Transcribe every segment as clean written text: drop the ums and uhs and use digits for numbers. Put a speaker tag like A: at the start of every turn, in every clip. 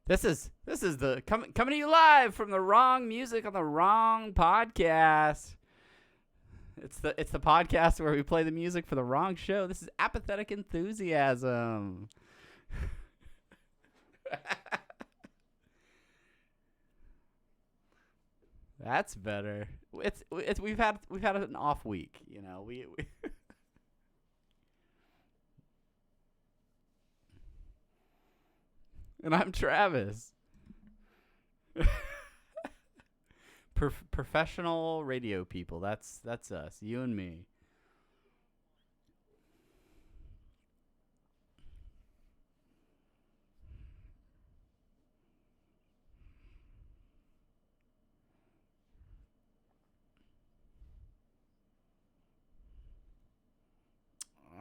A: This is the coming to you live from the wrong music on the wrong podcast. It's the podcast where we play the music for the wrong show. This is Apathetic Enthusiasm. That's better. It's we've had an off week, you know. We And I'm Travis. Professional radio people. That's us. You and me.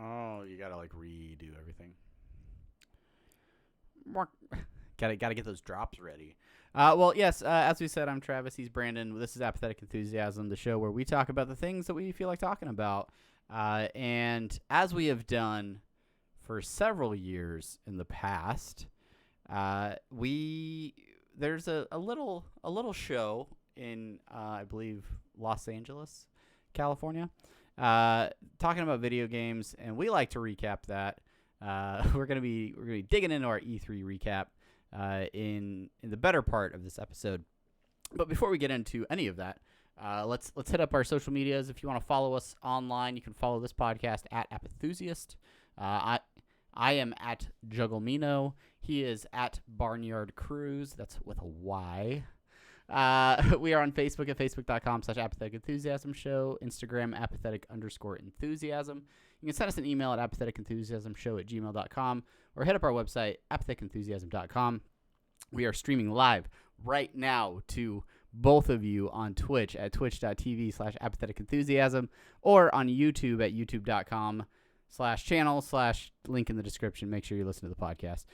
A: Oh, you gotta like redo everything. Gotta get those drops ready. Well, yes, as we said, I'm Travis. He's Brandon. This is Apathetic Enthusiasm, the show where we talk about the things that we feel like talking about. And as we have done for several years in the past, there's a little show in I believe Los Angeles, California, talking about video games, and we like to recap that. We're gonna be digging into our E3 recap in the better part of this episode. But before we get into any of that, let's hit up our social medias. If you want to follow us online, you can follow this podcast at Apathusiast. I am at Jugglemino. He is at Barnyard Cruise. That's with a Y. We are on Facebook at facebook.com/apathetic enthusiasm show, Instagram apathetic_enthusiasm. You can send us an email at apatheticenthusiasmshow@gmail.com or hit up our website, apatheticenthusiasm.com. We are streaming live right now to both of you on Twitch at twitch.tv/apatheticenthusiasm or on YouTube at youtube.com/channel/link in the description. Make sure you listen to the podcast.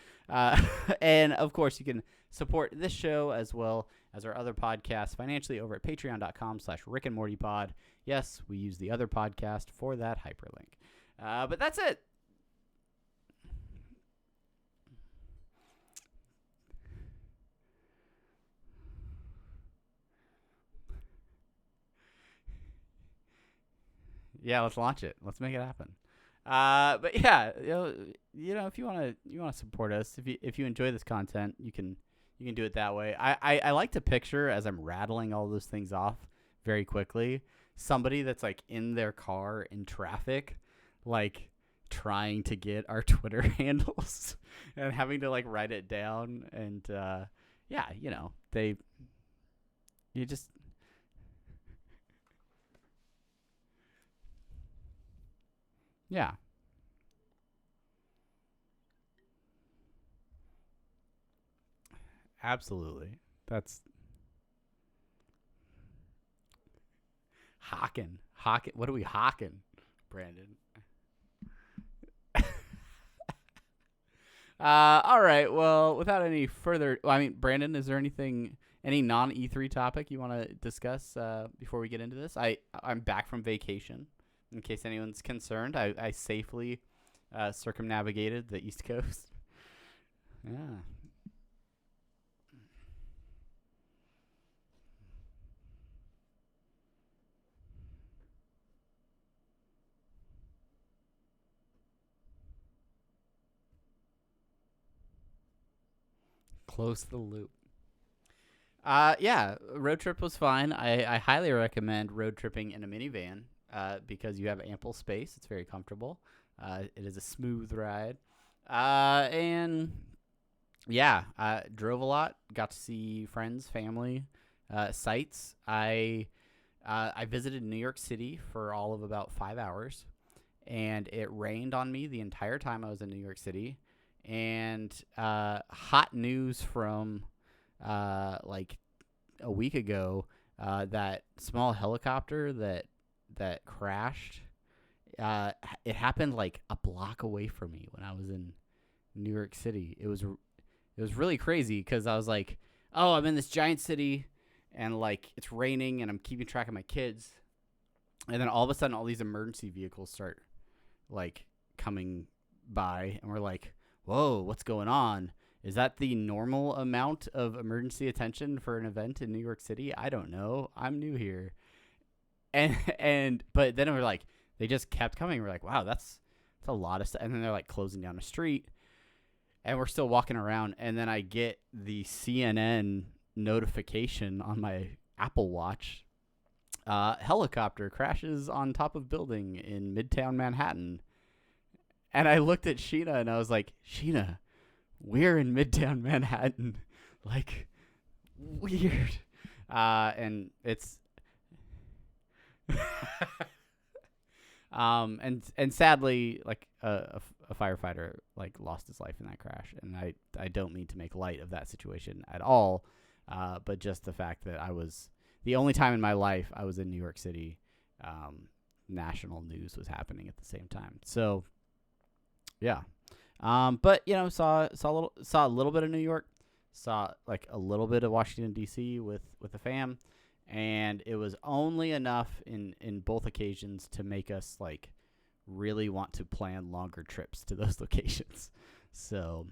A: And, of course, you can support this show as well as our other podcasts financially over at patreon.com/rickandmortypod. Yes, we use the other podcast for that hyperlink. But that's it. Yeah, let's launch it. Let's make it happen. But yeah, you know, if you want to support us, if you enjoy this content, you can do it that way. I like to picture, as I'm rattling all those things off very quickly, somebody that's like in their car in traffic, like trying to get our Twitter handles and having to like write it down. And yeah, you know, you just. Yeah. Absolutely. That's hawking. What are we hawking, Brandon? All right. Well, without any further, Brandon, is there any non E3 topic you want to discuss before we get into this? I'm back from vacation. In case anyone's concerned, I safely circumnavigated the East Coast. Yeah. Close the loop. Yeah, road trip was fine. I highly recommend road tripping in a minivan because you have ample space. It's very comfortable. It is a smooth ride. And yeah, I drove a lot. Got to see friends, family, sites. I visited New York City for all of about 5 hours, and it rained on me the entire time I was in New York City. And hot news from like a week ago, that small helicopter that crashed, it happened like a block away from me when I was in New York City. It was really crazy because I was like, oh, I'm in this giant city and like it's raining and I'm keeping track of my kids, and then all of a sudden all these emergency vehicles start like coming by and we're like, whoa, what's going on? Is that the normal amount of emergency attention for an event in New York City? I don't know. I'm new here. But then we're like, they just kept coming. We're like, wow, that's a lot of stuff. And then they're like closing down the street, and we're still walking around. And then I get the CNN notification on my Apple Watch. Helicopter crashes on top of building in Midtown Manhattan. And I looked at Sheena and I was like, Sheena, we're in Midtown Manhattan. Like, weird. And it's and sadly, like a firefighter like lost his life in that crash, and I don't mean to make light of that situation at all, but just the fact that I was the only time in my life I was in New York City, national news was happening at the same time. So yeah, but saw a little bit of New York, saw like a little bit of Washington D.C. with the fam. And it was only enough in both occasions to make us like really want to plan longer trips to those locations. So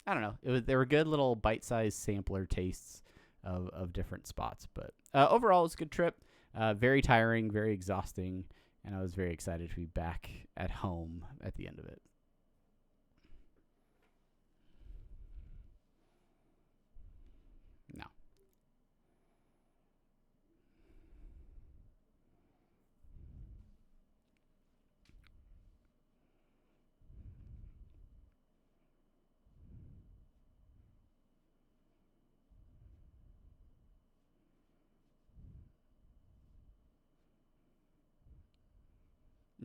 A: I don't know. They were good little bite-sized sampler tastes of different spots. But overall, it was a good trip. Very tiring, very exhausting, and I was very excited to be back at home at the end of it. No.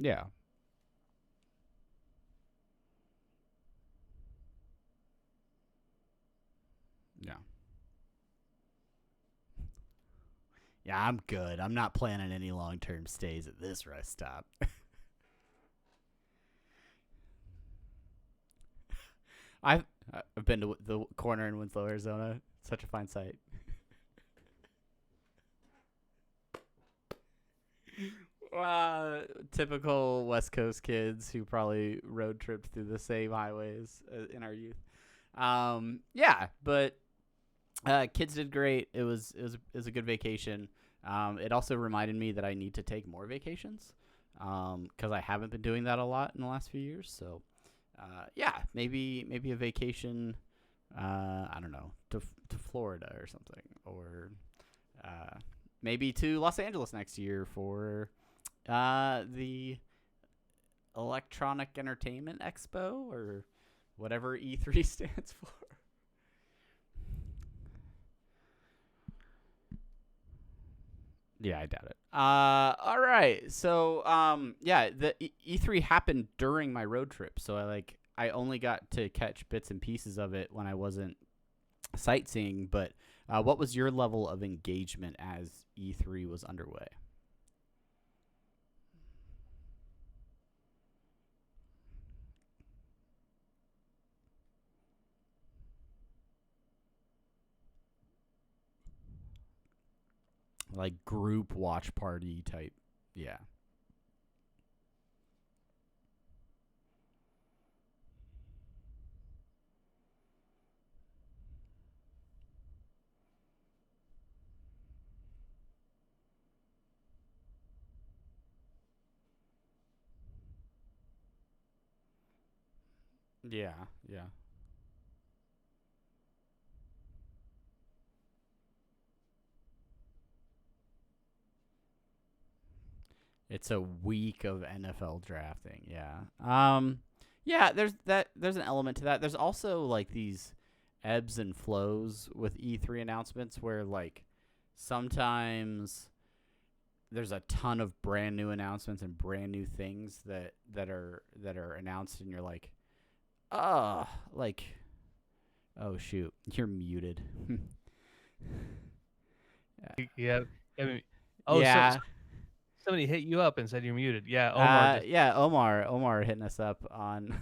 A: Yeah. Yeah. Yeah, I'm good. I'm not planning any long-term stays at this rest stop. I've I've been to the corner in Winslow, Arizona. Such a fine sight. Typical West Coast kids who probably road tripped through the same highways in our youth. Yeah, but kids did great. It was a good vacation. It also reminded me that I need to take more vacations because I haven't been doing that a lot in the last few years. So yeah, maybe a vacation. I don't know, to Florida or something, or maybe to Los Angeles next year for the Electronic Entertainment Expo or whatever E3 stands for. Yeah, I doubt it. All right. So, yeah, the E3 happened during my road trip, so I only got to catch bits and pieces of it when I wasn't sightseeing. But what was your level of engagement as E3 was underway? Like group watch party type. Yeah. Yeah. Yeah. It's a week of NFL drafting. Yeah. Yeah, there's an element to that. There's also like these ebbs and flows with E3 announcements where like sometimes there's a ton of brand new announcements and brand new things that are announced and you're like, "Oh, like oh shoot, you're muted."
B: Yeah. I mean, oh,
A: Yeah.
B: somebody hit you up and said you're muted. Yeah, Omar just.
A: Yeah, Omar hitting us up on.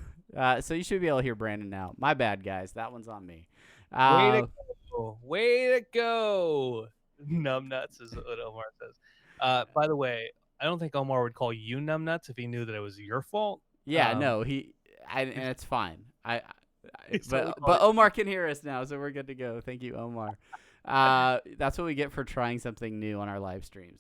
A: So you should be able to hear Brandon now. My bad, guys. That one's on me.
B: Way to
A: Uh,
B: go! Way to go! Numbnuts is what Omar says. By the way, I don't think Omar would call you numbnuts if he knew that it was your fault.
A: yeah,
B: Um,
A: no, and it's fine.
B: He's
A: but
B: totally
A: but Omar can hear us now, so we're good to go. Thank you, Omar. That's what we get for trying something new on our live streams.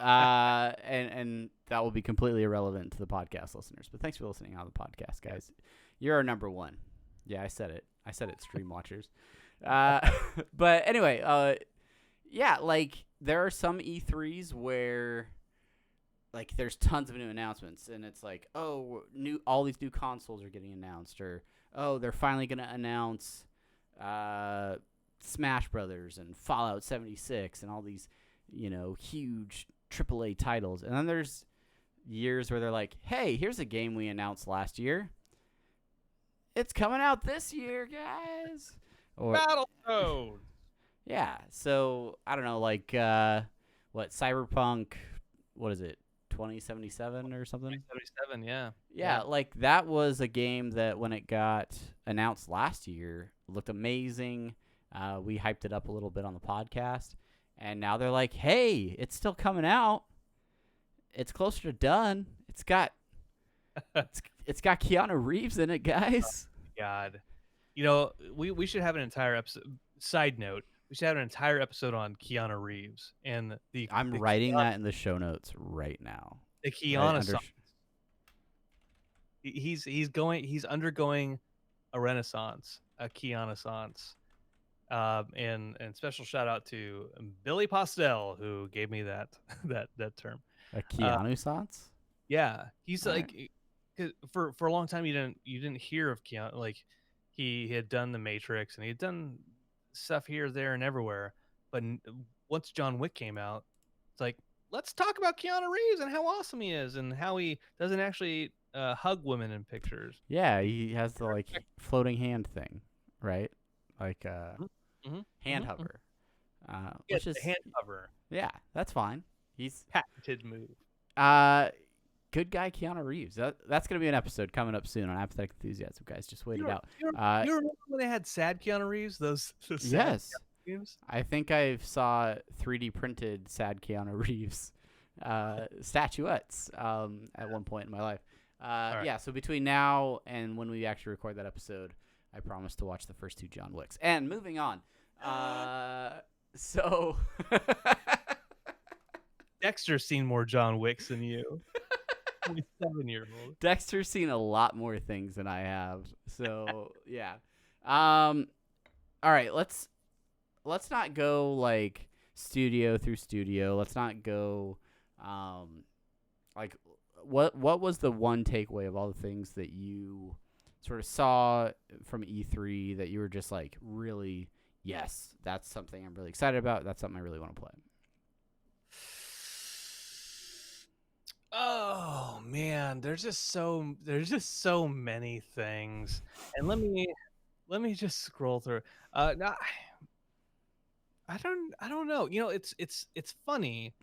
A: And that will be completely irrelevant to the podcast listeners. But thanks for listening on the podcast, guys. You're our number one. Yeah, I said it, stream watchers. But anyway, yeah, like there are some E3s where like there's tons of new announcements, and it's like, oh, all these new consoles are getting announced, or oh, they're finally gonna announce Smash Brothers and Fallout 76 and all these, huge AAA titles. And then there's years where they're like, hey, here's a game we announced last year. It's coming out this year, guys. Or
B: Battletoads.
A: yeah. So I don't know, like what Cyberpunk? What is it? 2077 or something?
B: 2077, yeah.
A: Yeah, like that was a game that when it got announced last year looked amazing. We hyped it up a little bit on the podcast, and now they're like, "Hey, it's still coming out. It's closer to done. It's got Keanu Reeves in it, guys."
B: Oh, God, we should have an entire episode. Side note: we should have an entire episode on Keanu Reeves and the.
A: I'm writing that in the show notes right now.
B: The Keanu song. He's undergoing a renaissance, a Keanu-sance. And special shout out to Billy Postel, who gave me that term.
A: A Keanu-sance?
B: Yeah, he's like, for a long time you didn't hear of Keanu. Like he had done The Matrix and he had done stuff here, there, and everywhere. But once John Wick came out, it's like, let's talk about Keanu Reeves and how awesome he is and how he doesn't actually hug women in pictures.
A: Yeah, he has the like floating hand thing, right? Like hand hover. Which is
B: hand hover.
A: Yeah, that's fine. He's
B: patented move.
A: Good guy Keanu Reeves. That's gonna be an episode coming up soon on Apathetic Enthusiasm, guys. Just wait it out.
B: You remember when they had sad Keanu Reeves? Those
A: yes. I think I saw 3D printed sad Keanu Reeves statuettes at one point in my life. Right. Yeah, so between now and when we actually record that episode, I promise to watch the first 2 John Wicks. And moving on. So
B: Dexter's seen more John Wicks than you. 7-year-old.
A: Dexter's seen a lot more things than I have. So yeah. All right, let's not go like studio through studio. Let's not go like what was the one takeaway of all the things that you sort of saw from E3 that you were just like, really, yes, that's something I'm really excited about. That's something I really want to play.
B: Oh man, there's just so many things. And let me just scroll through. No, I don't know. It's funny.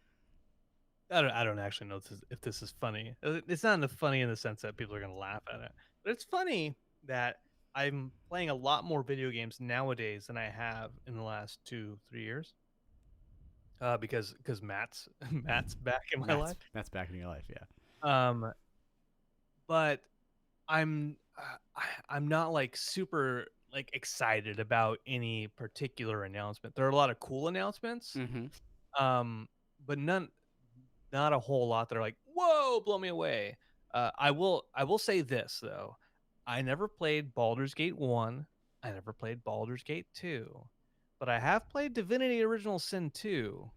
B: I don't actually know if this is funny. It's not funny in the sense that people are gonna laugh at it, but it's funny that I'm playing a lot more video games nowadays than I have in the last 2-3 years. Because Matt's back in my life.
A: Matt's back in your life, yeah.
B: But I'm not like super like excited about any particular announcement. There are a lot of cool announcements, but not a whole lot that are like, whoa, blow me away. I will say this though, I never played Baldur's Gate 1. I never played Baldur's Gate 2. But I have played Divinity Original Sin 2,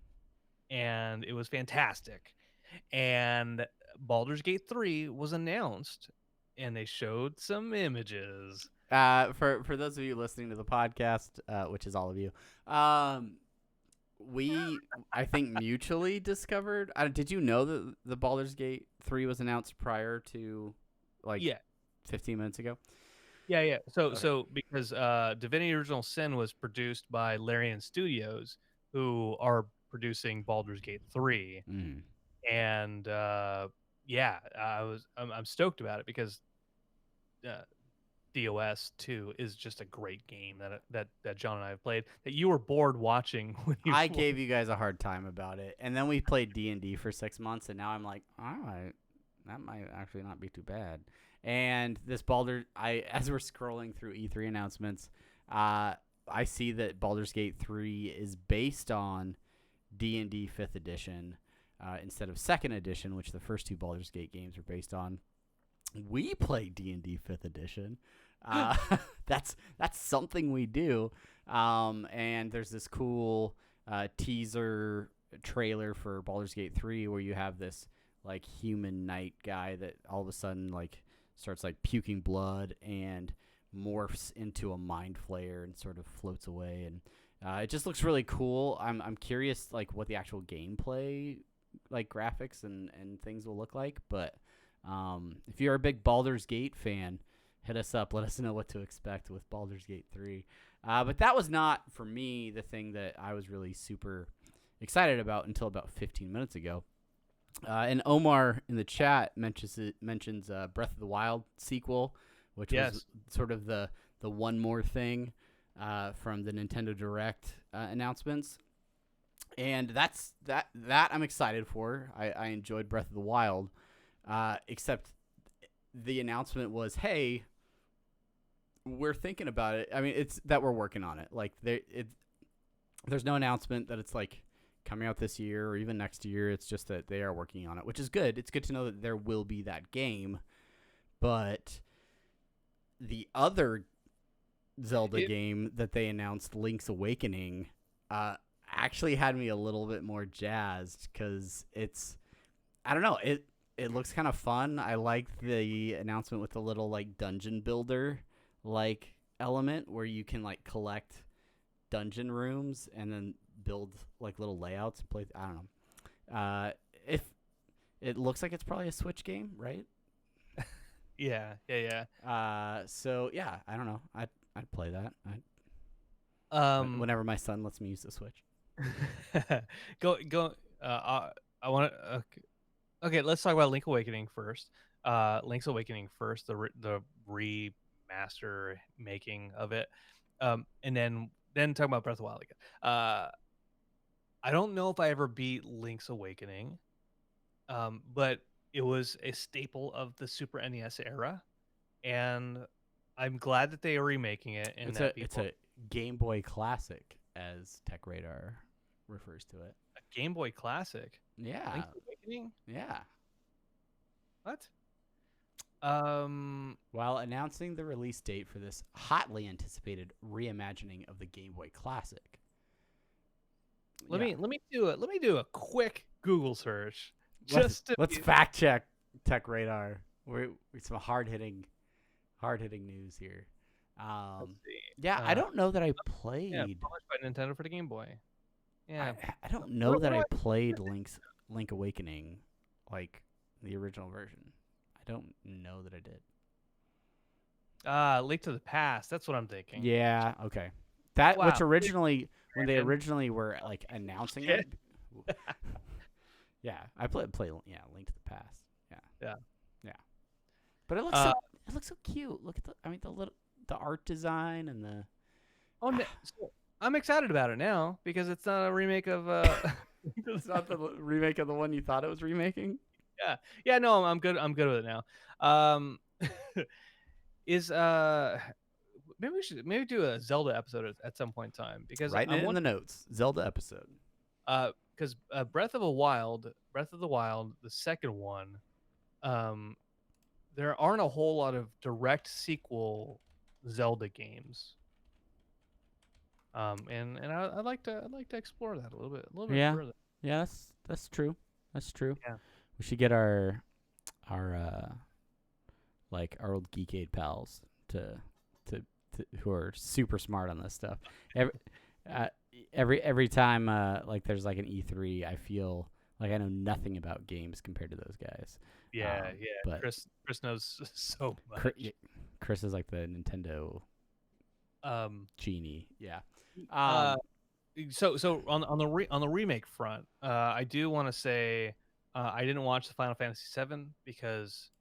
B: and it was fantastic. And Baldur's Gate 3 was announced, and they showed some images.
A: For those of you listening to the podcast, which is all of you, we, I think, mutually discovered. Did you know that the Baldur's Gate 3 was announced prior to, 15 minutes ago?
B: Yeah. So because Divinity Original Sin was produced by Larian Studios, who are producing Baldur's Gate 3, and I'm stoked about it because DOS 2 is just a great game that John and I have played that you were bored watching when you
A: I gave you guys a hard time about it, and then we played D&D for 6 months, and now I'm like, all right, that might actually not be too bad. And this as we're scrolling through E3 announcements, I see that Baldur's Gate 3 is based on D&D 5th edition instead of 2nd edition, which the first two Baldur's Gate games were based on. We play D&D 5th edition. That's something we do. And there's this cool teaser trailer for Baldur's Gate 3 where you have this like human knight guy that all of a sudden like starts like puking blood and morphs into a mind flayer and sort of floats away, and it just looks really cool. I'm curious like what the actual gameplay like graphics and things will look like, but if you're a big Baldur's Gate fan, hit us up, let us know what to expect with Baldur's Gate 3. But that was not for me the thing that I was really super excited about until about 15 minutes ago. And Omar in the chat mentions Breath of the Wild sequel, which was sort of the one more thing from the Nintendo Direct announcements, and that I'm excited for. I enjoyed Breath of the Wild, except the announcement was, hey, we're thinking about it. I mean, it's that we're working on it. Like there's no announcement that it's like coming out this year or even next year. It's just that they are working on it, which is good. It's good to know that there will be that game. But the other Zelda game that they announced, Link's Awakening, actually had me a little bit more jazzed because I don't know, it looks kind of fun. I like the announcement with the little like dungeon builder like element where you can like collect dungeon rooms and then build like little layouts and play. I don't know. If it looks like it's probably a Switch game, right?
B: Yeah.
A: So yeah, I don't know. I'd play that. Whenever my son lets me use the Switch.
B: Go. I want to. Okay, let's talk about Link Awakening first. Link's Awakening first, the remaster making of it, and then talk about Breath of the Wild again. I don't know if I ever beat Link's Awakening, but it was a staple of the Super NES era, and I'm glad that they are remaking it. And
A: it's a Game Boy Classic, as Tech Radar refers to it.
B: A Game Boy Classic.
A: Yeah.
B: Link's Awakening.
A: Yeah.
B: What?
A: While announcing the release date for this hotly anticipated reimagining of the Game Boy Classic.
B: Let me do a quick Google search.
A: Let's fact check Tech Radar. We're some hard hitting news here. I don't know that I played.
B: Yeah, published by Nintendo for the Game Boy. Yeah,
A: I don't know that I played Link Awakening, like the original version. I don't know that I did.
B: Link to the Past. That's what I'm thinking.
A: Yeah. Okay. Which originally, when they originally were like announcing it. Yeah, I played Link to the Past. Yeah. But it looks so cute. Look at the art design and the.
B: So I'm excited about it now because it's not a remake of.
A: It's not the remake of the one you thought it was remaking.
B: Yeah. No, I'm good. I'm good with it now. Maybe we should do a Zelda episode at some point in time because
A: writing it in the notes, Zelda episode.
B: Because Breath of the Wild, the second one, there aren't a whole lot of direct sequel Zelda games. And I'd like to explore that a little bit further.
A: Yeah, that's true. That's true.
B: Yeah.
A: We should get our old Geekade pals to who are super smart on this stuff. Every time like there's like an E3, I feel like I know nothing about games compared to those guys.
B: Yeah. But Chris knows so much.
A: Chris is like the Nintendo genie. Yeah.
B: So on the remake front, I do want to say I didn't watch the Final Fantasy VII because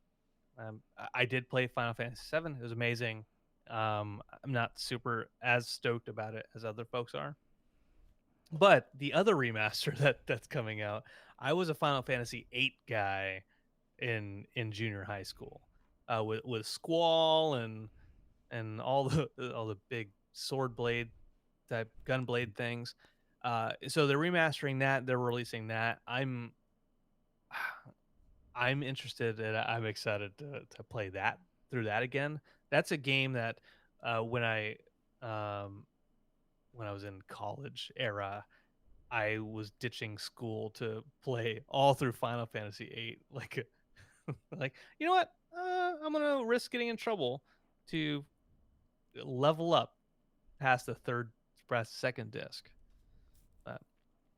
B: I did play Final Fantasy VII. It was amazing. I'm not super as stoked about it as other folks are. But the other remaster that's coming out, I was a Final Fantasy VIII guy in junior high school. with Squall and all the big sword blade type gun blade things. So they're remastering that. They're releasing that. I'm interested and I'm excited to play that through that again. That's a game that when um, I was in college era, I was ditching school to play all through Final Fantasy VIII. Like, like you know what? I'm gonna risk getting in trouble to level up past past the second disc. But,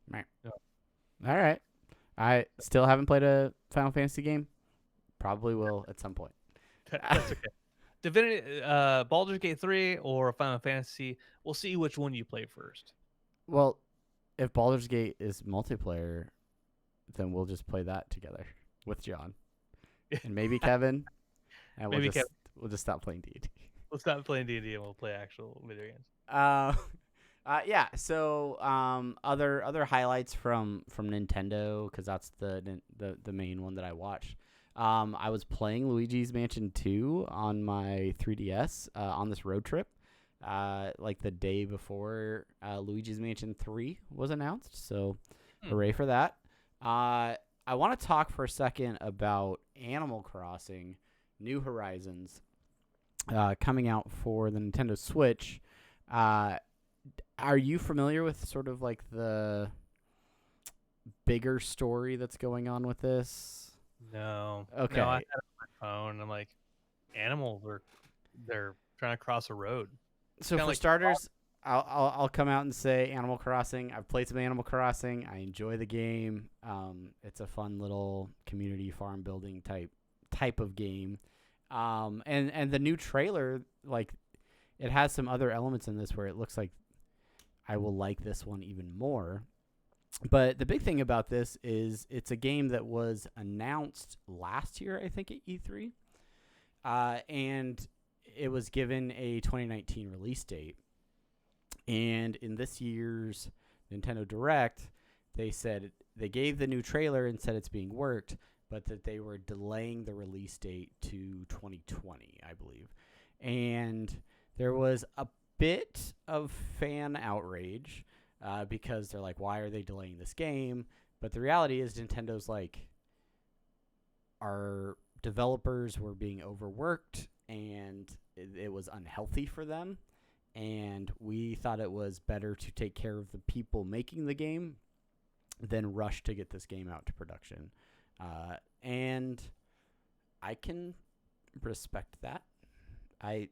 A: Right.
B: you
A: All right. I still haven't played a Final Fantasy game. Probably will at some point.
B: that's okay. Divinity, Baldur's Gate 3 or Final Fantasy. We'll see which one you play first.
A: Well, if Baldur's Gate is multiplayer, then we'll just play that together with John and maybe Kevin, and
B: Maybe Kevin,
A: we'll just stop playing D&D.
B: we'll stop playing D&D and we'll play actual video games.
A: Yeah. So, other highlights from Nintendo, because that's the main one that I watched. I was playing Luigi's Mansion 2 on my 3DS on this road trip, like the day before Luigi's Mansion 3 was announced. So, hooray for that. I want to talk for a second about Animal Crossing New Horizons coming out for the Nintendo Switch. Are you familiar with sort of like the bigger story that's going on with this?
B: No.
A: Okay.
B: No, I had it on my phone. I'm like, animals are they're trying to cross a road.
A: So for starters, I'll come out and say Animal Crossing. I've played some Animal Crossing. I enjoy the game. It's a fun little community farm building type of game. And the new trailer, like, it has some other elements in this where it looks like I will like this one even more. But the big thing about this is it's a game that was announced last year, I think, at E3. And it was given a 2019 release date. And in this year's Nintendo Direct, they said they gave the new trailer and said it's being worked, but that they were delaying the release date to 2020, I believe. And there was a bit of fan outrage because they're like, why are they delaying this game? But the reality is Nintendo's like, our developers were being overworked and it was unhealthy for them. And we thought it was better to take care of the people making the game than rush to get this game out to production. And I can respect that. I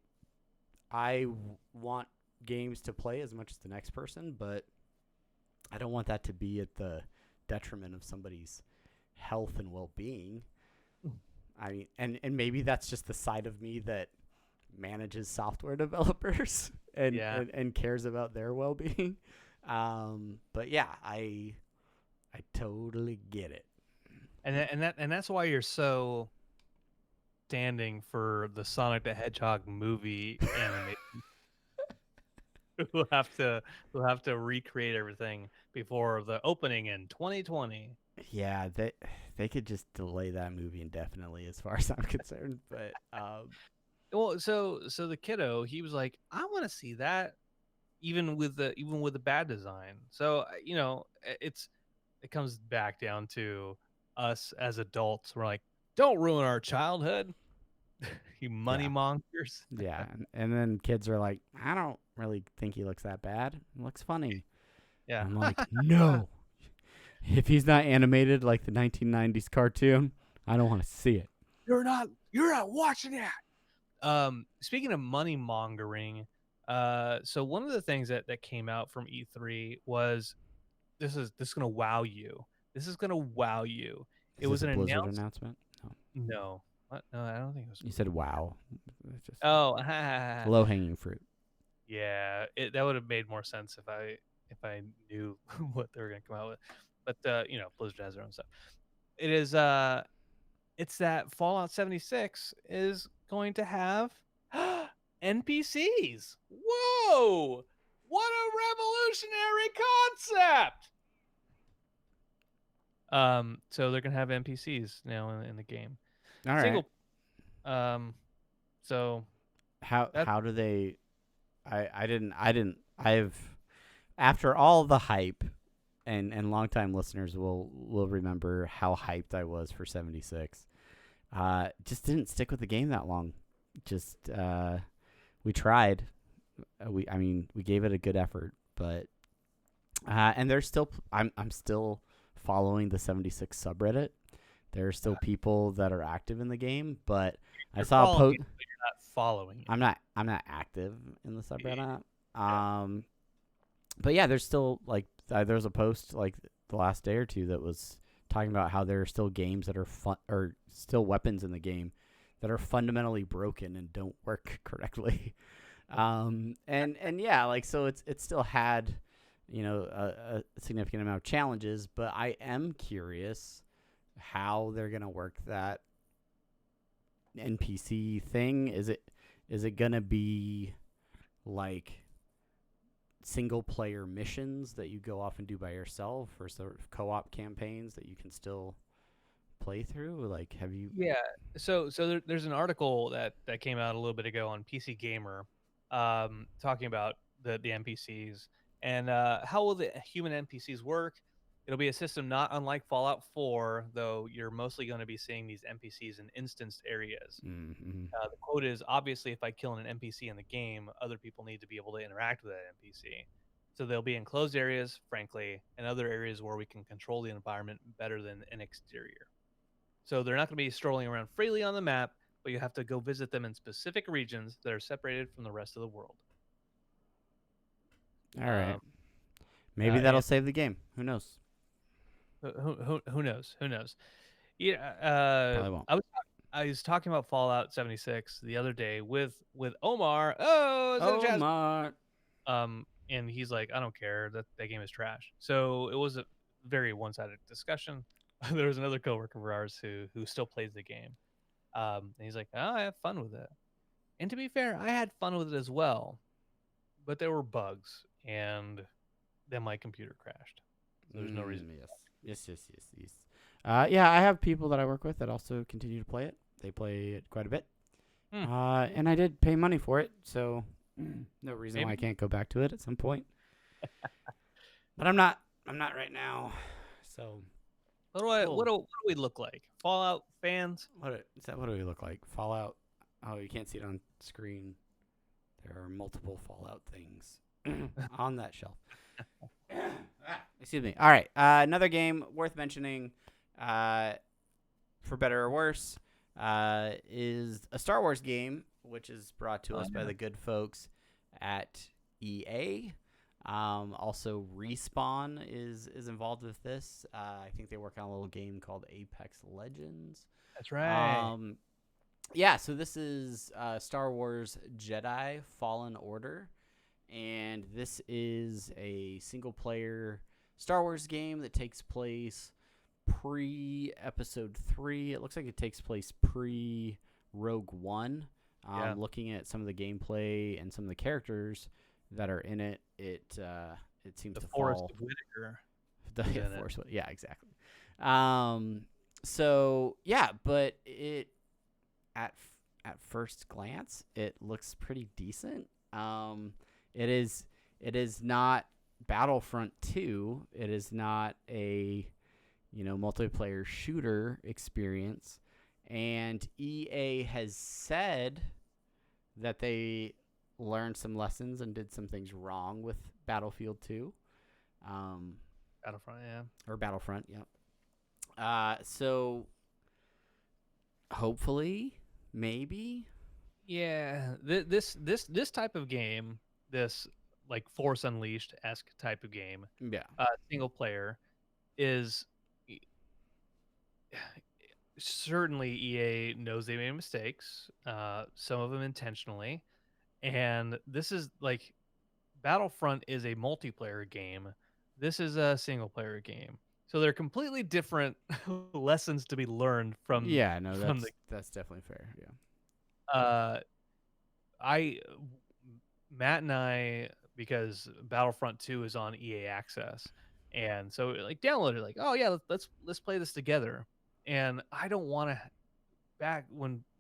A: want games to play as much as the next person, but I don't want that to be at the detriment of somebody's health and well-being. I mean, and maybe that's just the side of me that manages software developers and cares about their well-being. But yeah, I totally get it.
B: And that's why you're so standing for the Sonic the Hedgehog movie animation. we'll have to recreate everything before the opening in 2020.
A: Yeah, they could just delay that movie indefinitely, as far as I'm concerned. But
B: well, so the kiddo, he was like, I want to see that, even with the bad design. So it comes back down to us as adults. We're like, don't ruin our childhood, you money mongers.
A: Yeah, and then kids are like, I don't really think he looks that bad. He looks funny.
B: Yeah,
A: I'm like, no. If he's not animated like the 1990s cartoon, I don't want to see it.
B: You're not watching that. Speaking of money mongering, so one of the things that came out from E3 was this is gonna wow you. This is gonna wow you.
A: It was a Blizzard announcement.
B: No. What? No, I don't think it was.
A: You said wow. Just
B: low
A: hanging fruit.
B: Yeah, that would have made more sense if I knew what they were gonna come out with. But Blizzard has their own stuff. It is it's that Fallout 76 is going to have NPCs. Whoa! What a revolutionary concept! So they're gonna have NPCs now in the game.
A: All right.
B: So that's
A: How do they? I've after all the hype, and longtime listeners will remember how hyped I was for 76. Just didn't stick with the game that long. Just we tried. We gave it a good effort, but and there's still I'm still following the 76 subreddit. There are still people that are active in the game, but I
B: you're
A: saw a
B: following
A: post.
B: it, but you're not following it.
A: I'm not active in the subreddit.
B: Yeah.
A: But yeah, there's still like there was a post like the last day or two that was talking about how there are still games that are fun or still weapons in the game that are fundamentally broken and don't work correctly. And yeah, like so it still had a significant amount of challenges, but I am curious how they're gonna work that NPC thing. Is it gonna be like single player missions that you go off and do by yourself, or sort of co-op campaigns that you can still play through? Like, have you?
B: Yeah. So there's an article that came out a little bit ago on PC Gamer, talking about the NPCs and how will the human NPCs work. It'll be a system not unlike Fallout 4, though you're mostly going to be seeing these NPCs in instanced areas.
A: Mm-hmm.
B: The quote is, obviously, if I kill an NPC in the game, other people need to be able to interact with that NPC. So they'll be enclosed areas, frankly, and other areas where we can control the environment better than an exterior. So they're not going to be strolling around freely on the map, but you have to go visit them in specific regions that are separated from the rest of the world.
A: All right,
B: Um,
A: maybe that'll
B: and
A: save the game. Who knows?
B: who knows? Who knows? Yeah,
A: Probably won't.
B: I was talking about Fallout 76 the other day with Omar. Oh, is it a
A: Oh
B: jazz?
A: my!
B: And he's like, I don't care, that game is trash. So it was a very one-sided discussion. There was another coworker of ours who still plays the game. And he's like, oh, I have fun with it. And to be fair, I had fun with it as well, but there were bugs, and then my computer crashed. So there's no reason.
A: Yes. Yeah, I have people that I work with that also continue to play it. They play it quite a bit.
B: Hmm.
A: And I did pay money for it, so no reason
B: Maybe.
A: why I can't go back to it at some point. But I'm not. I'm not right now. So
B: What do we look like? Fallout fans?
A: what do we look like? Fallout. Oh, you can't see it on screen. There are multiple Fallout things on that shelf. Excuse me. All right. Another game worth mentioning, for better or worse, is a Star Wars game, which is brought to us by the good folks at EA. Also, Respawn is involved with this. I think they work on a little game called Apex Legends.
B: That's right.
A: Yeah, so this is Star Wars Jedi Fallen Order, and this is a single-player Star Wars game that takes place pre-Episode 3. It looks like it takes place pre-Rogue One. Looking at some of the gameplay and some of the characters that are in it, it seems to
B: Forest
A: fall.
B: of Whitaker.
A: Forest, yeah, exactly. So yeah, but it at first glance, it looks pretty decent. It is not Battlefront 2. It is not a multiplayer shooter experience, and EA has said that they learned some lessons and did some things wrong with Battlefield 2.
B: Battlefront, yeah.
A: Or Battlefront, yeah. So hopefully, maybe.
B: Yeah, this type of game, this like Force Unleashed esque type of game,
A: Yeah.
B: single player, is certainly EA knows they made mistakes, some of them intentionally, and this is like Battlefront is a multiplayer game. This is a single player game. So they're completely different lessons to be learned from
A: Yeah, no,
B: from the
A: that's definitely fair. Yeah.
B: uh I Matt and I, because Battlefront 2 is on EA Access, and so like downloaded like, oh yeah, let's play this together. And I don't want to back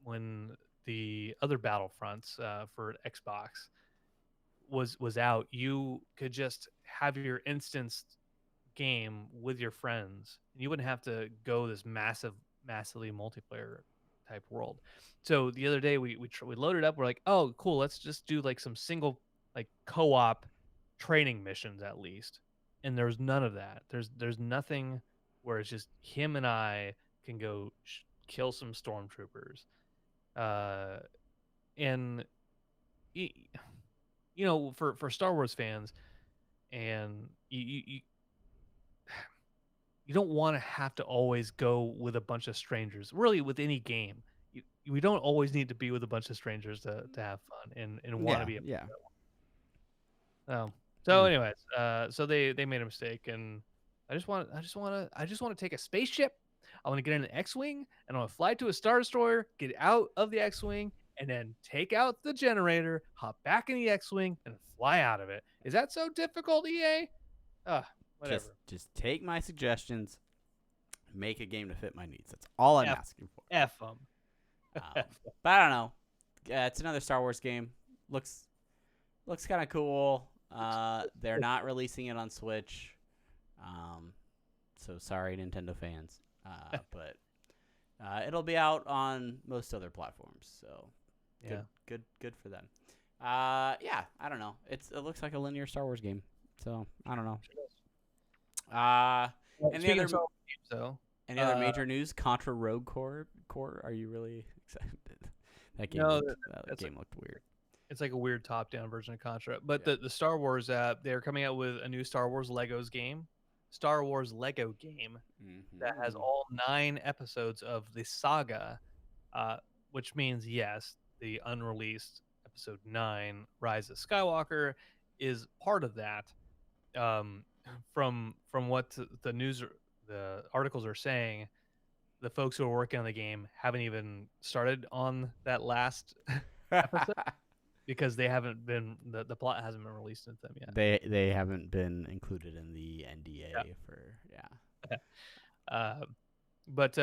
B: when the other Battlefronts for Xbox was out, you could just have your instanced game with your friends. You wouldn't have to go this massively multiplayer type world. So the other day we loaded up. We're like, oh, cool. Let's just do like some single like co-op training missions at least. And there's none of that. There's nothing where it's just him and I can go kill some stormtroopers. And y- for Star Wars fans, and you don't want to have to always go with a bunch of strangers. Really, with any game, we don't always need to be with a bunch of strangers to have fun and want to
A: Yeah,
B: be.
A: yeah.
B: Oh, so anyways, so they made a mistake, and I just want to take a spaceship. I want to get in an X-wing, and I want to fly to a Star Destroyer, get out of the X-wing, and then take out the generator, hop back in the X-wing, and fly out of it. Is that so difficult, EA? Whatever.
A: Just take my suggestions, make a game to fit my needs. That's all I'm asking for.
B: F them.
A: But I don't know. It's another Star Wars game. Looks kind of cool. They're not releasing it on Switch. So sorry, Nintendo fans. But it'll be out on most other platforms. So
B: yeah,
A: good for them. Yeah, I don't know. It looks like a linear Star Wars game. So I don't know. Any other major news? Contra Rogue Core? Are you really excited? That game game looked weird.
B: It's like a weird top-down version of Contra. But the Star Wars they're coming out with a new Star Wars Legos game. Star Wars Lego game that has all 9 episodes of the saga, which means yes, the unreleased episode 9, Rise of Skywalker, is part of that. From what the articles are saying, the folks who are working on the game haven't even started on that last episode because they haven't been the plot hasn't been released into them yet.
A: They haven't been included in the NDA
B: but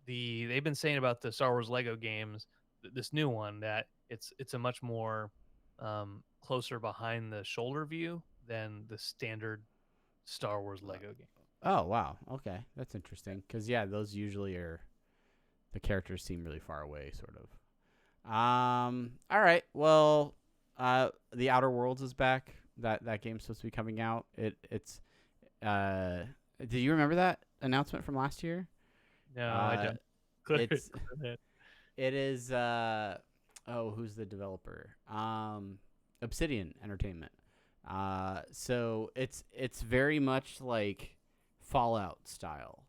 B: they've been saying about the Star Wars Lego games, this new one, that it's a much more closer behind the shoulder view than the standard Star Wars Lego game.
A: Oh, wow. Okay. That's interesting. Because, yeah, those usually are... The characters seem really far away, sort of. All right. Well, The Outer Worlds is back. That game's supposed to be coming out. It's... do you remember that announcement from last year?
B: No, I don't.
A: It is... who's the developer? Obsidian Entertainment. So it's very much like Fallout style.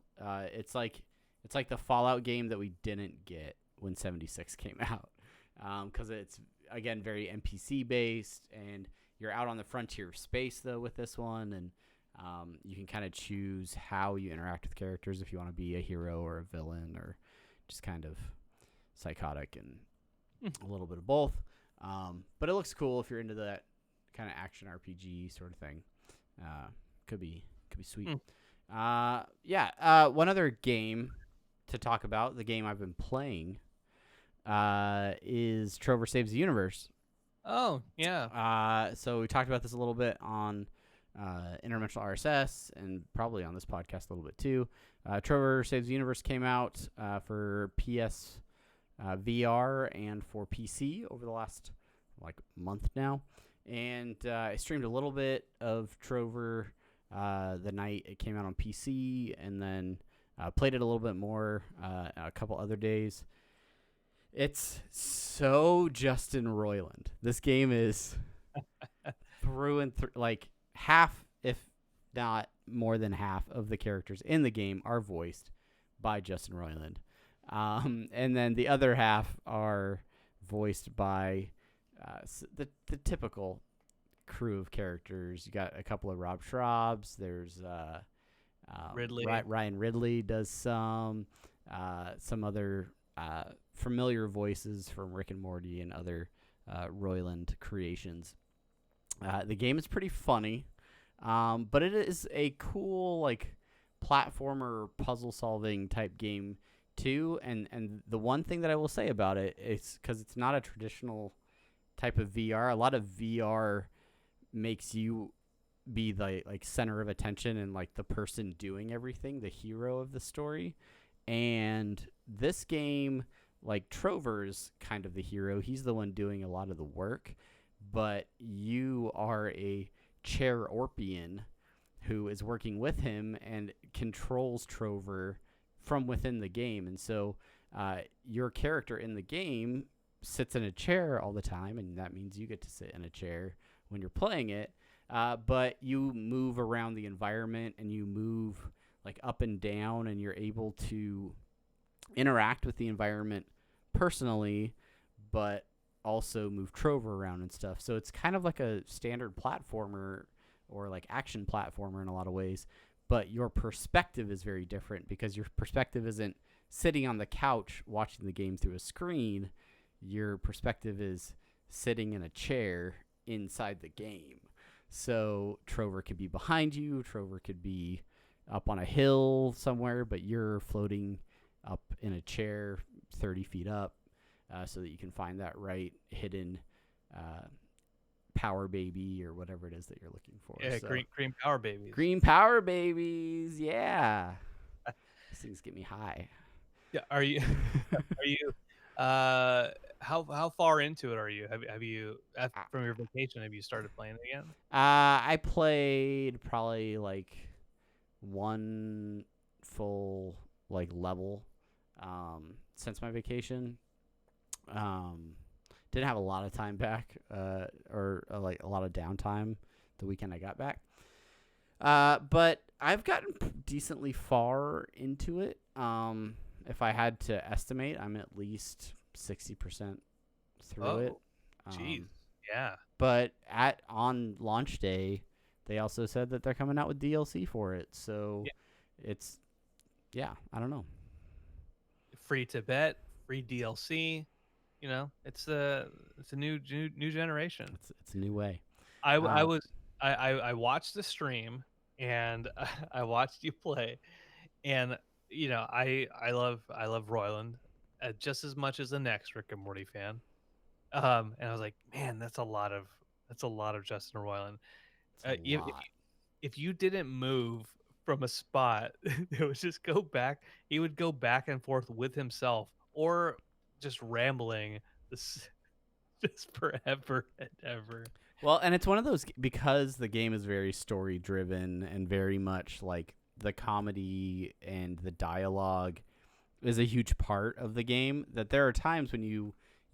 A: It's like the Fallout game that we didn't get when 76 came out, because it's again very NPC based, and you're out on the frontier of space though with this one, and you can kind of choose how you interact with characters, if you want to be a hero or a villain or just kind of psychotic and a little bit of both. But it looks cool if you're into that kind of action RPG sort of thing. Could be sweet. One other game to talk about, the game I've been playing, is Trover Saves the Universe.
B: Oh, yeah.
A: So we talked about this a little bit on Interdimensional RSS and probably on this podcast a little bit too. Trover Saves the Universe came out for PS VR and for PC over the last month now. And I streamed a little bit of Trover the night it came out on PC, and then played it a little bit more a couple other days. It's so Justin Roiland. This game is through and through. Like half, if not more than half, of the characters in the game are voiced by Justin Roiland. And then the other half are voiced by the typical crew of characters. You got a couple of Rob Schraubs. There's
B: Ridley.
A: Ryan Ridley does some other familiar voices from Rick and Morty and other Roiland creations. The game is pretty funny, but it is a cool platformer puzzle solving type game too. And the one thing that I will say about it is because it's not a traditional type of VR. A lot of VR makes you be the like center of attention and like the person doing everything, the hero of the story. And this game, like Trover's kind of the hero. He's the one doing a lot of the work, but you are a chair Orpian who is working with him and controls Trover from within the game. And so your character in the game sits in a chair all the time, and that means you get to sit in a chair when you're playing it. But you move around the environment and you move like up and down, and you're able to interact with the environment personally, but also move Trover around and stuff. So it's kind of like a standard platformer or like action platformer in a lot of ways, but your perspective is very different because your perspective isn't sitting on the couch watching the game through a screen. Your perspective is sitting in a chair inside the game. So Trover could be behind you, Trover could be up on a hill somewhere, but you're floating up in a chair 30 feet up, so that you can find that right hidden power baby or whatever it is that you're looking for.
B: Yeah,
A: so,
B: green power babies.
A: Green power babies, yeah. These things get me high.
B: Yeah, are you how far into it are you? Have you from your vacation, have you started playing it again?
A: I played probably like one full like level since my vacation. Didn't have a lot of time back, or like a lot of downtime the weekend I got back. But I've gotten decently far into it. If I had to estimate, I'm at least 60% through it.
B: Jeez, yeah.
A: But on launch day, they also said that they're coming out with DLC for it. So it's, I don't know.
B: Free to bet, free DLC. You know, it's a new generation.
A: It's a new way.
B: I watched the stream and I watched you play, and you know I love Roiland just as much as the next Rick and Morty fan. And I was like, man, that's a lot of Justin Roiland. If you didn't move from a spot, it would just go back. He would go back and forth with himself, or just rambling this just forever and ever.
A: Well, and it's one of those, because the game is very story driven and very much like the comedy and the dialogue is a huge part of the game, that there are times when you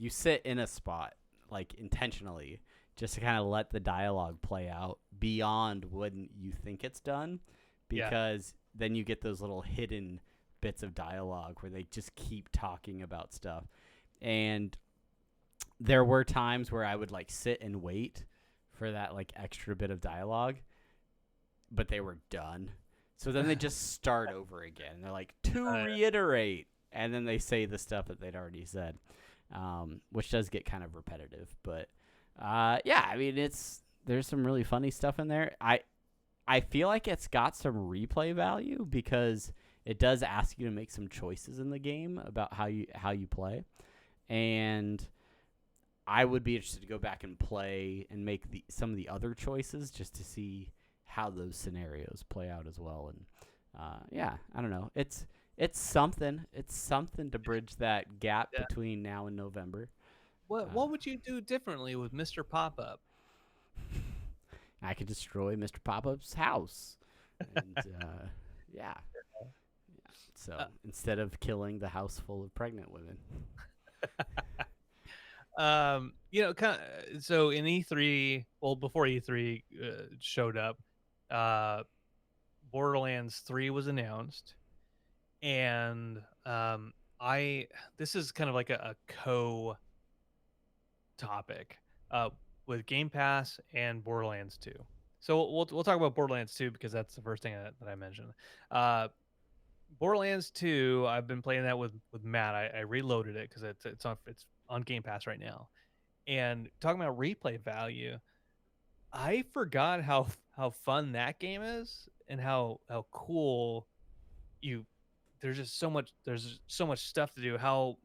A: sit in a spot like intentionally just to kind of let the dialogue play out beyond when you think it's done, because then you get those little hidden bits of dialogue where they just keep talking about stuff. And there were times where I would like sit and wait for that like extra bit of dialogue, but they were done. So then they just start over again. They're like, to reiterate, and then they say the stuff that they'd already said, which does get kind of repetitive. But I mean, there's some really funny stuff in there. I feel like it's got some replay value because it does ask you to make some choices in the game about how you play, and I would be interested to go back and play and make some of the other choices just to see how those scenarios play out as well. And I don't know. It's something. It's something to bridge that gap between now and November.
B: What would you do differently with Mr. Pop-Up?
A: I could destroy Mr. Pop-Up's house. And So instead of killing the house full of pregnant women.
B: You know, so in E3, well, before E3 showed up, Borderlands 3 was announced, and this is kind of like a topic with Game Pass and Borderlands 2. So we'll talk about Borderlands 2 because that's the first thing that I mentioned. Borderlands 2, I've been playing that with Matt. I reloaded it because it's on Game Pass right now. And talking about replay value, I forgot how fun that game is and how cool there's just so much stuff to do. How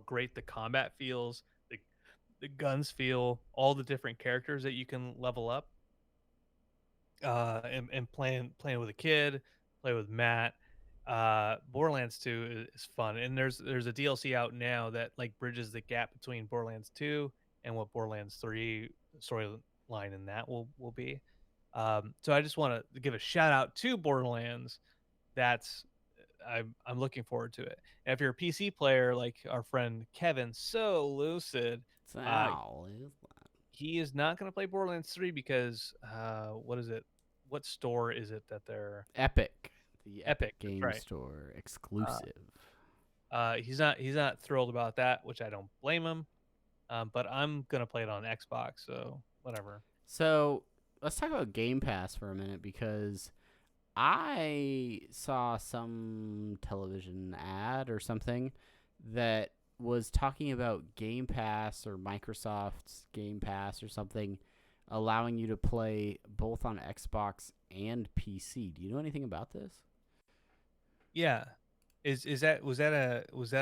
B: great the combat feels, the guns feel, all the different characters that you can level up. And playing with a kid, play with Matt. Borderlands 2 is fun, and there's a DLC out now that like bridges the gap between Borderlands 2 and what Borderlands 3 storyline in that will be. So I just want to give a shout out to Borderlands. That's I'm looking forward to it. And if you're a PC player like our friend Kevin, so lucid,
A: So,
B: uh, he is not going to play Borderlands 3 because what is it? What store is it that they're
A: Epic, the Epic
B: That's
A: Game
B: right.
A: Store exclusive.
B: He's not thrilled about that, which I don't blame him. But I'm gonna play it on Xbox, so whatever.
A: So let's talk about Game Pass for a minute because I saw some television ad or something that was talking about Game Pass or Microsoft's Game Pass or something, allowing you to play both on Xbox and PC. Do you know anything about this?
B: Yeah, is that was that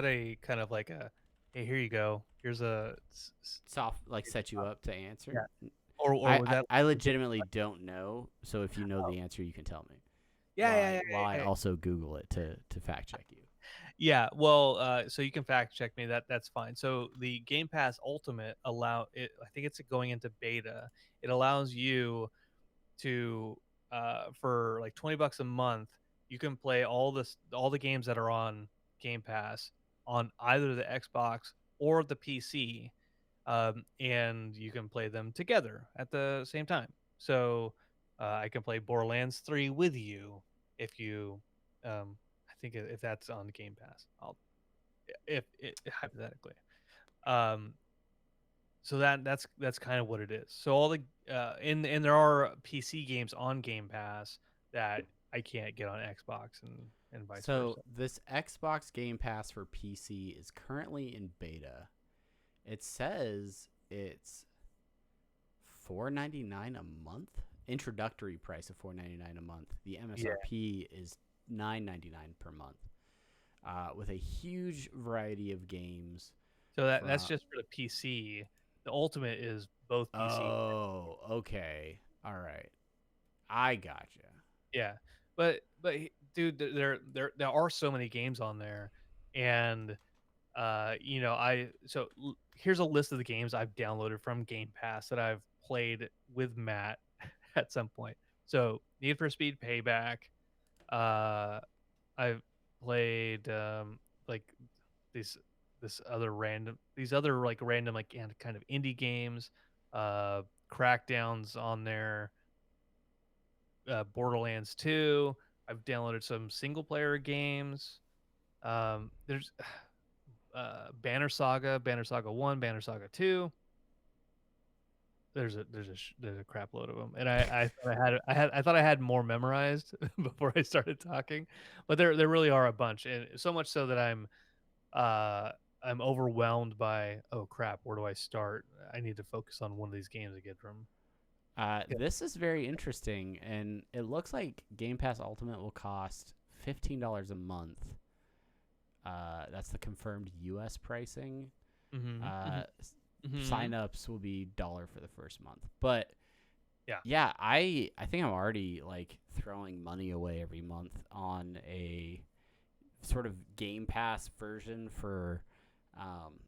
B: a kind of like a, hey, here you go, here's a
A: Soft, like, set you up to answer?
B: yeah, or
A: I,
B: was
A: I,
B: that
A: I legitimately don't know, so if you know the answer, you can tell me. While I
B: yeah.
A: also Google it to fact check you.
B: Yeah, well, so you can fact check me. That's fine. So the Game Pass Ultimate allow it. I think it's going into beta. It allows you to for like $20 a month, you can play all the games that are on Game Pass on either the Xbox or the PC, and you can play them together at the same time. So I can play Borderlands 3 with you if you. I think if that's on Game Pass, I'll if it hypothetically. Um, so that's kind of what it is. So all the and there are PC games on Game Pass that I can't get on Xbox and vice
A: So
B: versa.
A: this Xbox Game Pass for PC is currently in beta. It says it's $4.99 a month. Introductory price of $4.99 a month. The
B: Yeah.
A: MSRP is $9.99 per month. With a huge variety of games.
B: So that's just for the PC. The Ultimate is both PC.
A: Oh, okay. All right. I gotcha.
B: Yeah, but dude, there are so many games on there, and here's a list of the games I've downloaded from Game Pass that I've played with Matt at some point. So Need for Speed Payback. I've played like these these other like random like kind of indie games. Crackdowns on there. Borderlands 2. I've downloaded some single player games. There's Banner Saga 1, Banner Saga 2. There's a crap load of them, and I thought I had more memorized before I started talking, but there really are a bunch, and so much so that uh I'm overwhelmed by, oh crap, where do I start? I need to focus on one of these games to get from. Yeah.
A: This is very interesting, and it looks like Game Pass Ultimate will cost $15 a month. That's the confirmed U.S. pricing.
B: Mm-hmm,
A: Uh,
B: mm-hmm.
A: Sign-ups will be $1 for the first month, but
B: yeah,
A: I think I'm already like throwing money away every month on a sort of Game Pass version for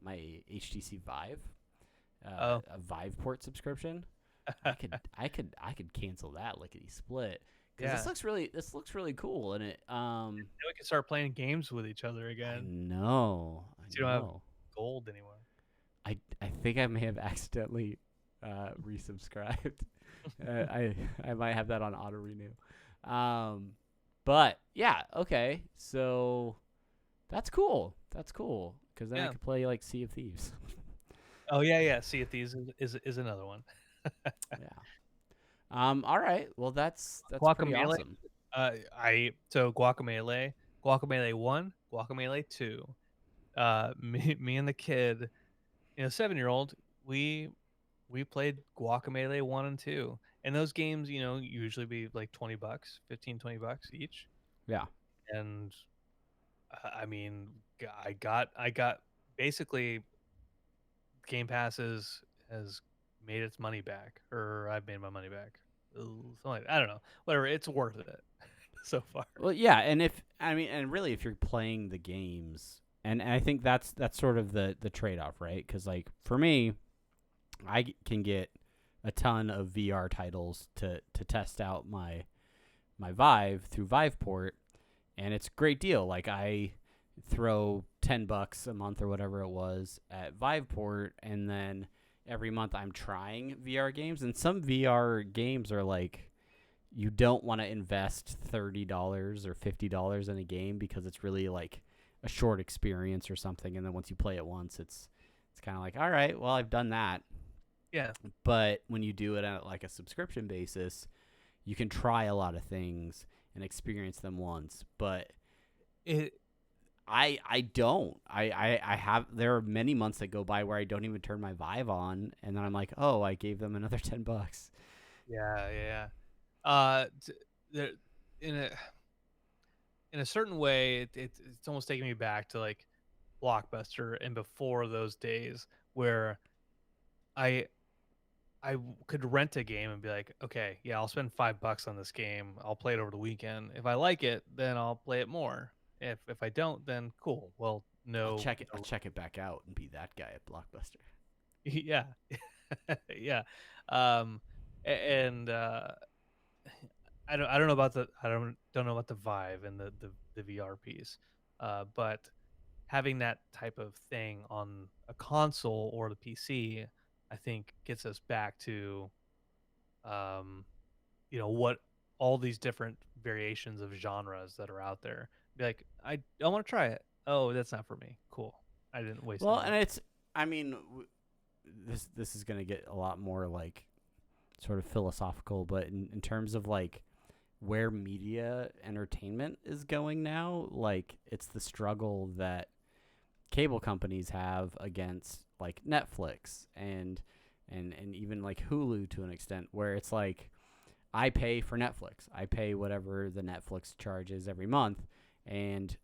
A: my HTC Vive, a Vive port subscription. I could cancel that lickety split because
B: Yeah.
A: this looks really cool, and it
B: Now we can start playing games with each other
A: I
B: again.
A: know
B: You don't have gold anymore.
A: I think I may have accidentally resubscribed. I might have that on auto renew. But yeah, okay, so that's cool. That's cool because then I
B: Yeah.
A: could play like Sea of Thieves.
B: Oh yeah. Sea of Thieves is another one.
A: Yeah. All right. Well, that's pretty
B: Guacamelee.
A: awesome.
B: Guacamelee, Guacamelee 1, Guacamelee 2. Me and the kid, 7-year-old, we played Guacamelee 1 and 2. And those games, usually be like $20, $15, $20 each.
A: Yeah.
B: And I mean, I got basically Game Pass has made its money back, or I've made my money back. Something like that. I don't know. Whatever. It's worth it so far.
A: Well, yeah, and if I mean, and really, if you're playing the games, and I think that's sort of the trade off, right? Because like for me, can get a ton of VR titles to test out my Vive through Viveport, and it's a great deal. Like I throw $10 a month or whatever it was at Viveport, and then every month I'm trying VR games, and some VR games are like you don't want to invest $30 or $50 in a game because it's really like a short experience or something, and then once you play it once, it's kind of like, all right, well, I've done that.
B: Yeah.
A: But when you do it at like a subscription basis, you can try a lot of things and experience them once. But
B: It
A: I don't. I have there are many months that go by where I don't even turn my Vive on, and then I'm like, oh, I gave them another $10.
B: Yeah, yeah. There in a in a certain way, it's almost taking me back to like Blockbuster and before those days where I could rent a game and be like, okay, yeah, I'll spend $5 on this game. I'll play it over the weekend. If I like it, then I'll play it more. If I don't, then cool. Well,
A: I'll
B: no,
A: check it. I'll check it back out and be that guy at Blockbuster.
B: yeah, yeah. Um, and I don't know about the I don't know about the Vive and the VR piece, but having that type of thing on a console or the PC, I think gets us back to um, what all these different variations of genres that are out there. Be like, I want to try it. Oh, that's not for me. Cool. I didn't waste
A: Well,
B: any
A: and
B: money.
A: it's. I mean, this is gonna get a lot more like sort of philosophical, but in terms of like where media entertainment is going now, like it's the struggle that cable companies have against like Netflix and even like Hulu to an extent, where it's like I pay for Netflix. I pay whatever the Netflix charges every month, and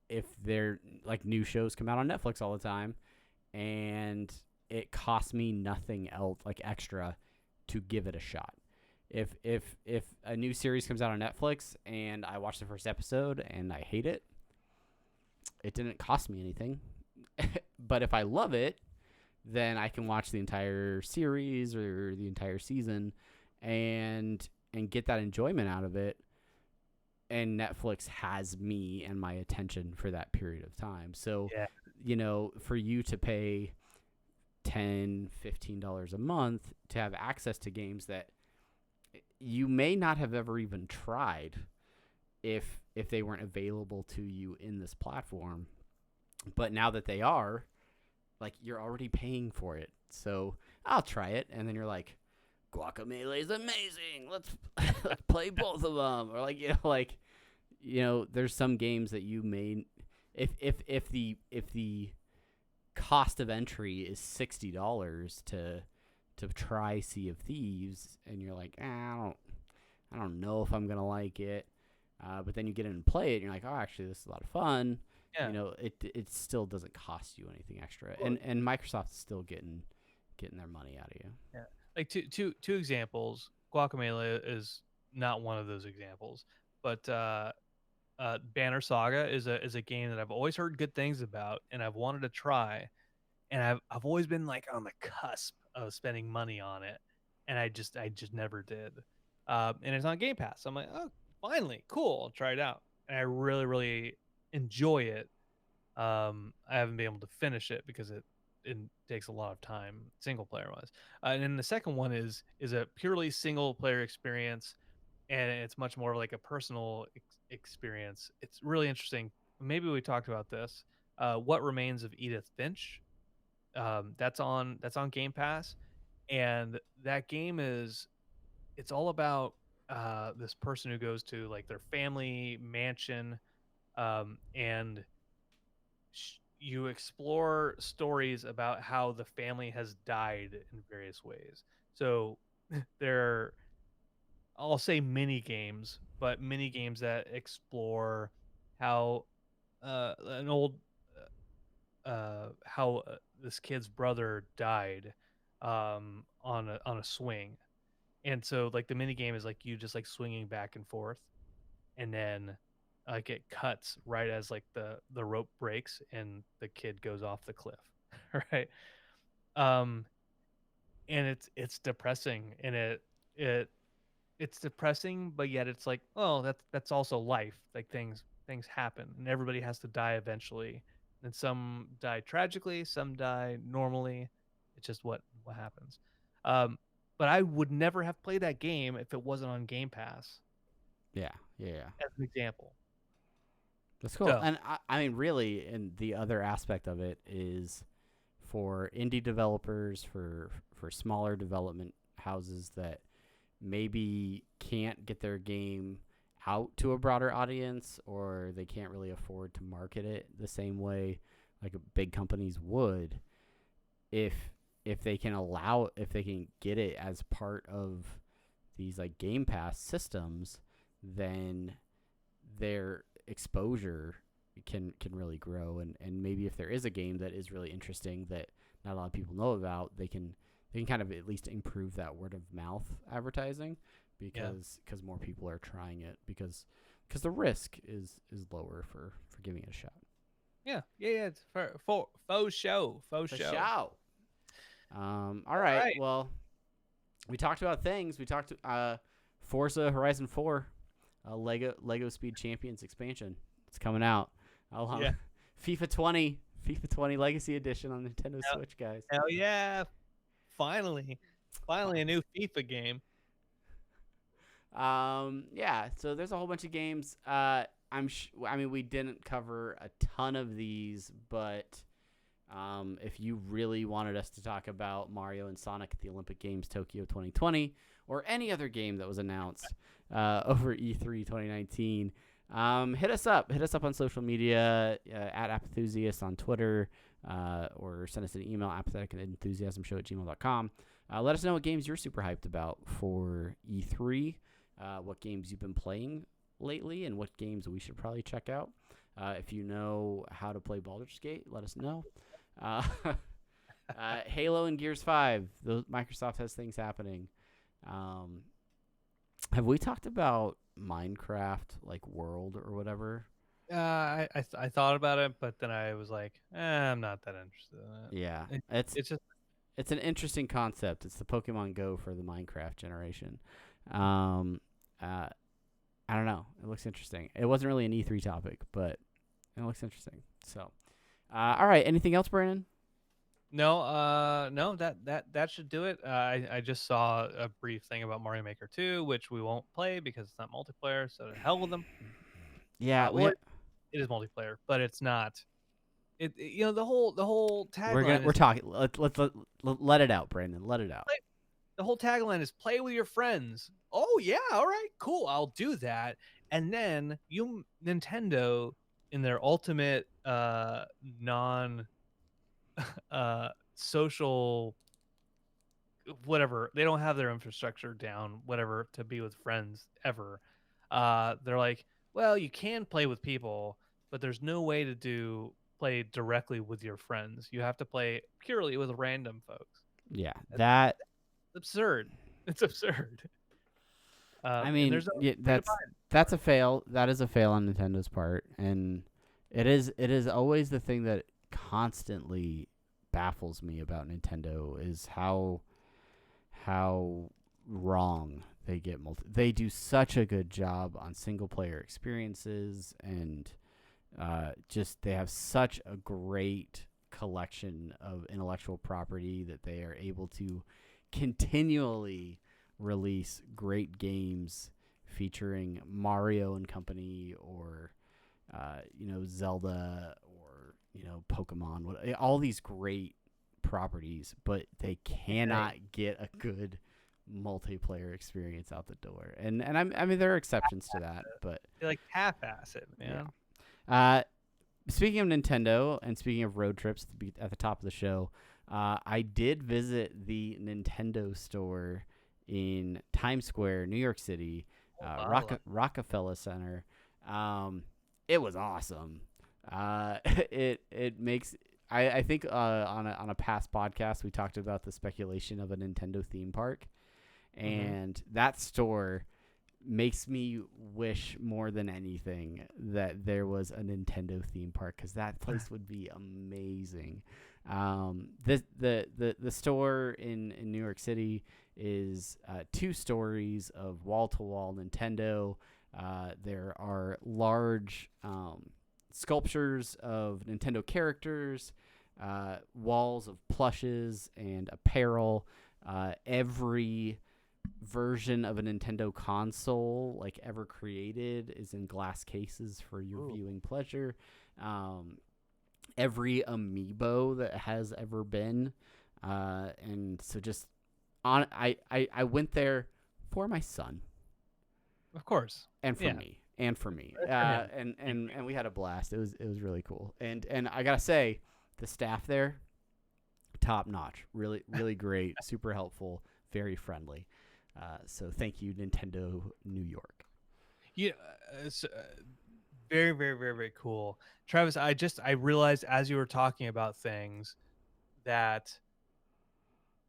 A: if they're like new shows come out on Netflix all the time, and it costs me nothing else like extra to give it a shot. If a new series comes out on Netflix and I watch the first episode and I hate it, it didn't cost me anything. But if I love it, then I can watch the entire series or the entire season and get that enjoyment out of it. And Netflix has me and my attention for that period of time. So,
B: Yeah.
A: for you to pay $10, $15 a month to have access to games that you may not have ever even tried if they weren't available to you in this platform. But now that they are, like you're already paying for it. So I'll try it, and then you're like, Guacamelee is amazing. Let's play both of them. Or there's some games that you may, if the cost of entry is $60 to try Sea of Thieves, and you're like, I don't know if I'm gonna like it. But then you get in and play it, and you're like, oh, actually, this is a lot of fun.
B: Yeah.
A: It still doesn't cost you anything extra,
B: Well,
A: and Microsoft's still getting their money out of you.
B: yeah. Like two examples. Guacamelee is not one of those examples, but Banner Saga is a game that I've always heard good things about and I've wanted to try, and I've always been like on the cusp of spending money on it, and I just never did. And it's on Game Pass. I'm like, oh, finally, cool. I'll try it out, and I really really enjoy it. I haven't been able to finish it because it takes a lot of time single player wise. And then the second one is a purely single player experience, and it's much more like a personal experience. It's really interesting. Maybe we talked about this. What Remains of Edith Finch? That's on Game Pass, and that game it's all about this person who goes to like their family mansion, and you explore stories about how the family has died in various ways. So there, I'll say mini games, but mini games that explore how an old how this kid's brother died on a swing. And so like the mini game is like you just like swinging back and forth, and then like it cuts right as like the rope breaks and the kid goes off the cliff. Right. Um and it's depressing, and it it's depressing, but yet it's like, oh, that's also life. Like things happen and everybody has to die eventually. And some die tragically, some die normally. It's just what happens. Um, but I would never have played that game if it wasn't on Game Pass,
A: Yeah, yeah.
B: as an example.
A: That's cool.
B: So
A: And I mean, really, and the other aspect of it is for indie developers, for smaller development houses that maybe can't get their game out to a broader audience, or they can't really afford to market it the same way like big companies would. If they can get it as part of these like Game Pass systems, then their exposure can really grow, and maybe if there is a game that is really interesting that not a lot of people know about, they can kind of at least improve that word of mouth advertising,
B: yeah,
A: because more people are trying it, because the risk is lower for giving it a shot.
B: yeah. It's for faux show, faux
A: For
B: show.
A: show. All
B: All
A: right.
B: right.
A: Well, we talked about things. We talked Forza Horizon 4, Lego Speed Champions expansion. It's coming out.
B: Yeah.
A: FIFA 20 Legacy Edition on Nintendo Switch, guys.
B: Hell yeah. Finally. Finally a new FIFA game.
A: Yeah. So there's a whole bunch of games. I mean, we didn't cover a ton of these, but if you really wanted us to talk about Mario and Sonic at the Olympic Games Tokyo 2020, or any other game that was announced over E3 2019, hit us up. Hit us up on social media at Apathusiast on Twitter, or send us an email, apatheticenthusiasmshow@gmail.com. Let us know what games you're super hyped about for E3, what games you've been playing lately, and what games we should probably check out. If you know how to play Baldur's Gate, let us know. Halo and Gears 5, Microsoft has things happening. Have we talked about Minecraft, like World or whatever?
B: I thought about it, but then I was like, I'm not that interested in
A: Yeah,
B: it. It's just
A: it's an interesting concept. It's the Pokemon Go for the Minecraft generation. I don't know. It looks interesting. It wasn't really an E3 topic, but it looks interesting. So, all right. Anything else, Brandon?
B: no, that should do it. I just saw a brief thing about Mario Maker 2, which we won't play because it's not multiplayer. So to hell with them.
A: Yeah,
B: Or it is multiplayer, but it's not. You know, the whole tagline
A: we're
B: is
A: talking. Let it out, Brandon. Let it out.
B: the whole tagline is play with your friends. Oh yeah, all right, cool, I'll do that. And then Nintendo, in their ultimate non social whatever, they don't have their infrastructure down, whatever, to be with friends ever. They're like, well, you can play with people, but there's no way to play directly with your friends. You have to play purely with random folks.
A: Yeah,
B: That's
A: that.
B: absurd. It's absurd.
A: I
B: And
A: mean,
B: there's no
A: yeah, that's a fail. That is a fail on Nintendo's part, and it is always the thing that constantly baffles me about Nintendo is how wrong they get they do such a good job on single player experiences, and just they have such a great collection of intellectual property that they are able to continually release great games featuring Mario and company, or Zelda, or Pokemon, all these great properties, but they cannot get a good multiplayer experience out the door. And I mean there are exceptions to that, but
B: they like half-ass it, man.
A: Yeah. Speaking of Nintendo and speaking of road trips at the top of the show, I did visit the Nintendo store in Times Square, New York City, Rockefeller Center. It was awesome. It makes I think on a past podcast we talked about the speculation of a Nintendo theme park,
B: Mm-hmm.
A: and that store makes me wish more than anything that there was a Nintendo theme park, because that place would be amazing. The store in New York City is 2 stories of wall to wall Nintendo. There are large sculptures of Nintendo characters, walls of plushes and apparel. Every version of a Nintendo console like ever created is in glass cases for your
B: Ooh.
A: viewing pleasure. Um, every amiibo that has ever been, and so just on. I went there for my son
B: Of course.
A: and for
B: Yeah.
A: me and for me,
B: That's for him.
A: and we had a blast. It was really cool, and I gotta say, the staff there, top notch, really great, super helpful, very friendly. So thank you, Nintendo New York.
B: Yeah. It's, very, very, very, very cool. Travis, I realized as you were talking about things that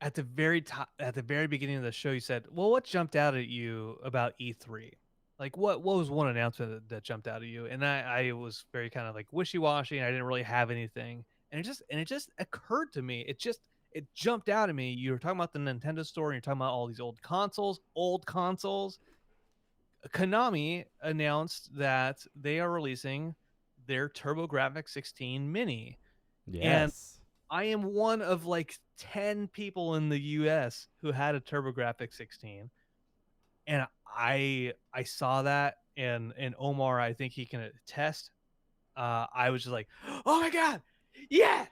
B: at the very top, at the very beginning of the show, you said, "Well, what jumped out at you about E3? Like, what was one announcement that jumped out at you?" And I was very kind of like wishy washy, and I didn't really have anything. And it just occurred to me. It jumped out at me. You were talking about the Nintendo store, and you're talking about all these old consoles, old consoles. Konami announced that they are releasing their TurboGrafx 16 Mini, and
A: Yes.
B: I am one of like 10 people in the US who had a TurboGrafx 16, and I saw that, and Omar, I think he can attest. I was just like, "Oh my god. Yeah.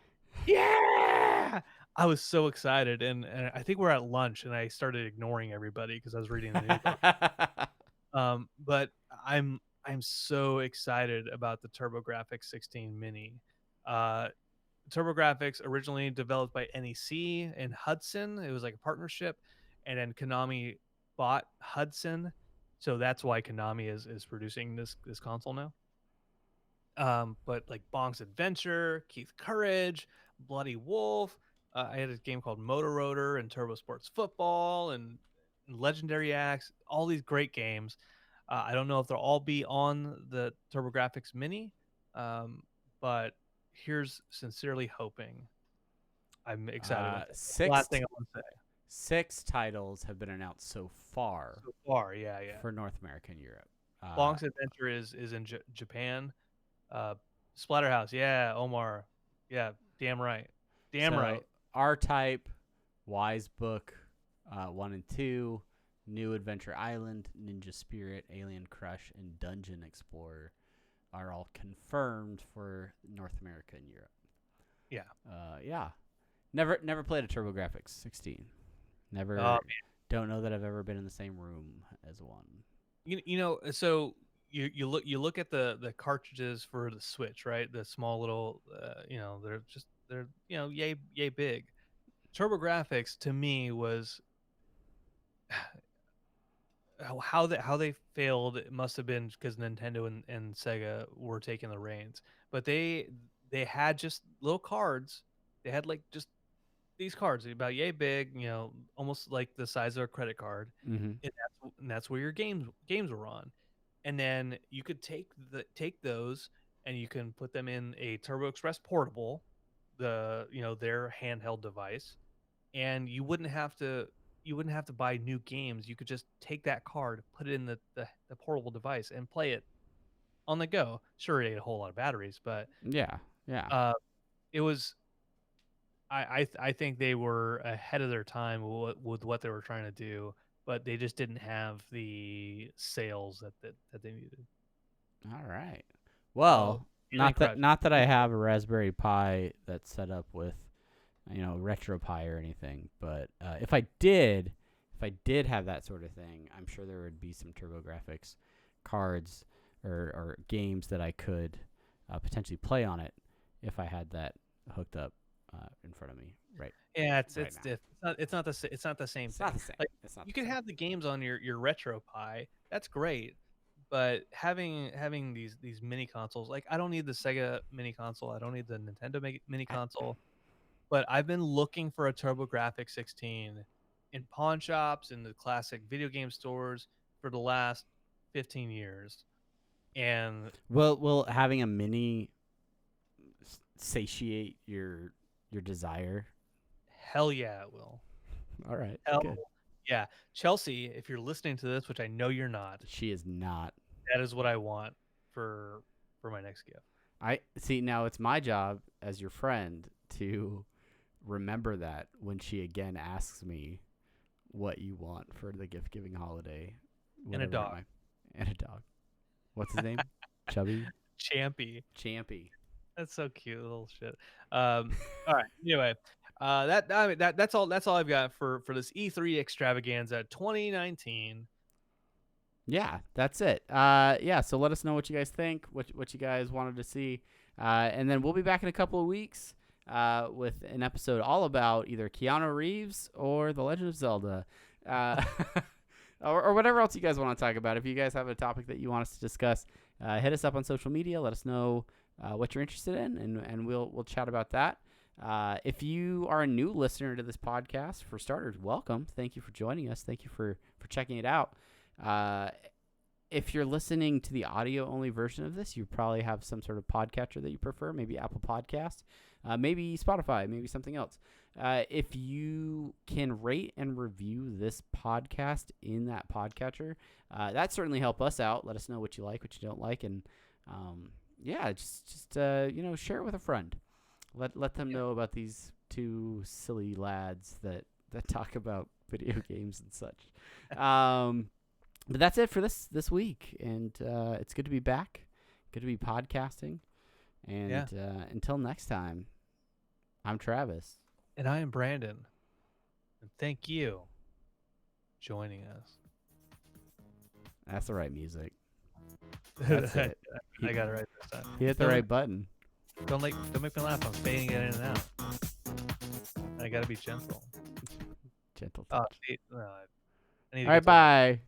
B: Yeah!" I was so excited, and I think we're at lunch and I started ignoring everybody because I was reading the news. But I'm so excited about the TurboGrafx 16 Mini. Uh, TurboGrafx originally developed by NEC and Hudson. It was like a partnership, and then Konami bought Hudson, so that's why Konami is producing this console now. But like Bonk's Adventure, Keith Courage, Bloody Wolf. I had a game called Motor Rotor and Turbo Sports Football and Legendary Axe. All these great games. I don't know if they'll all be on the TurboGrafx Mini, but here's sincerely hoping. I'm excited about that. That's the
A: Six
B: last thing I want to say.
A: six titles have been announced so far
B: So far, yeah, yeah.
A: for North America and Europe.
B: Bonk's Adventure is in Japan. Uh, Splatterhouse, yeah. Omar, yeah. Damn right, damn
A: So
B: right.
A: R-Type, Wise Book, 1 and 2, New Adventure Island, Ninja Spirit, Alien Crush, and Dungeon Explorer are all confirmed for North America and Europe.
B: Yeah.
A: Yeah. Never played a TurboGrafx 16.
B: Uh,
A: Never. Don't know that I've ever been in the same room as one.
B: you know, so you look at the cartridges for the Switch, right? The small little, they're yay big. TurboGrafx to me was how they failed. It must have been because Nintendo and Sega were taking the reins, but they had just little cards. They had like just these cards about yay big, almost like the size of a credit card,
A: Mm-hmm.
B: and that's where your games were on. And then you could take those and you can put them in a Turbo Express portable, their handheld device, and you wouldn't have to buy new games. You could just take that card, put it in the portable device, and play it on the go. Sure, it ate a whole lot of batteries, but
A: Yeah. Yeah.
B: uh, it was. I think they were ahead of their time with what they were trying to do, but they just didn't have the sales that they needed.
A: All right.
B: So
A: Well,
B: Alien Crush.
A: not that I have a Raspberry Pi that's set up with RetroPie or anything, but if I did have that sort of thing, I'm sure there would be some TurboGrafx cards or games that I could potentially play on it if I had that hooked up in front of me
B: Yeah,
A: right now.
B: it's not the same
A: It's not
B: thing.
A: the same.
B: Like
A: It's not
B: you
A: the
B: can
A: same.
B: have the games on your RetroPie. That's great, But having these mini consoles, like I don't need the Sega mini console, I don't need the Nintendo mini console, but I've been looking for a TurboGrafx 16 in pawn shops, in the classic video game stores for the last 15 years. And
A: Will having a mini satiate your desire?
B: hell yeah, it will.
A: All right,
B: Hell
A: good.
B: yeah. Chelsea, if you're listening to this, which I know you're not,
A: She is not.
B: that is what I want for my next gift.
A: I see. Now it's my job as your friend to remember that when she again asks me what you want for the gift giving holiday.
B: And a dog.
A: And a dog. What's his name? Chubby?
B: Champy.
A: Champy.
B: That's so cute, little shit. All right. Anyway, that's all I've got for this E3 extravaganza 2019.
A: Yeah, that's it. Yeah. So let us know what you guys think, what you guys wanted to see, and then we'll be back in a couple of weeks with an episode all about either Keanu Reeves or The Legend of Zelda, or whatever else you guys want to talk about. If you guys have a topic that you want us to discuss, hit us up on social media. Let us know what you're interested in, and we'll chat about that. If you are a new listener to this podcast, for starters, welcome. Thank you for joining us. Thank you for checking it out. If you're listening to the audio-only version of this, you probably have some sort of podcatcher that you prefer, maybe Apple Podcast, maybe Spotify, maybe something else. If you can rate and review this podcast in that podcatcher, that certainly help us out. Let us know what you like, what you don't like, and yeah, just share it with a friend. Let them know about these two silly lads that talk about video games and such. But that's it for this week, and it's good to be back. Good to be podcasting. And until next time, I'm Travis.
B: And I am Brandon. And thank you for joining us.
A: That's the right music. That's it.
B: I got it right this time.
A: He hit the right button.
B: Don't make me laugh. I'm fading it in and out. I gotta be gentle.
A: Gentle touch.
B: I need to
A: All right, bye.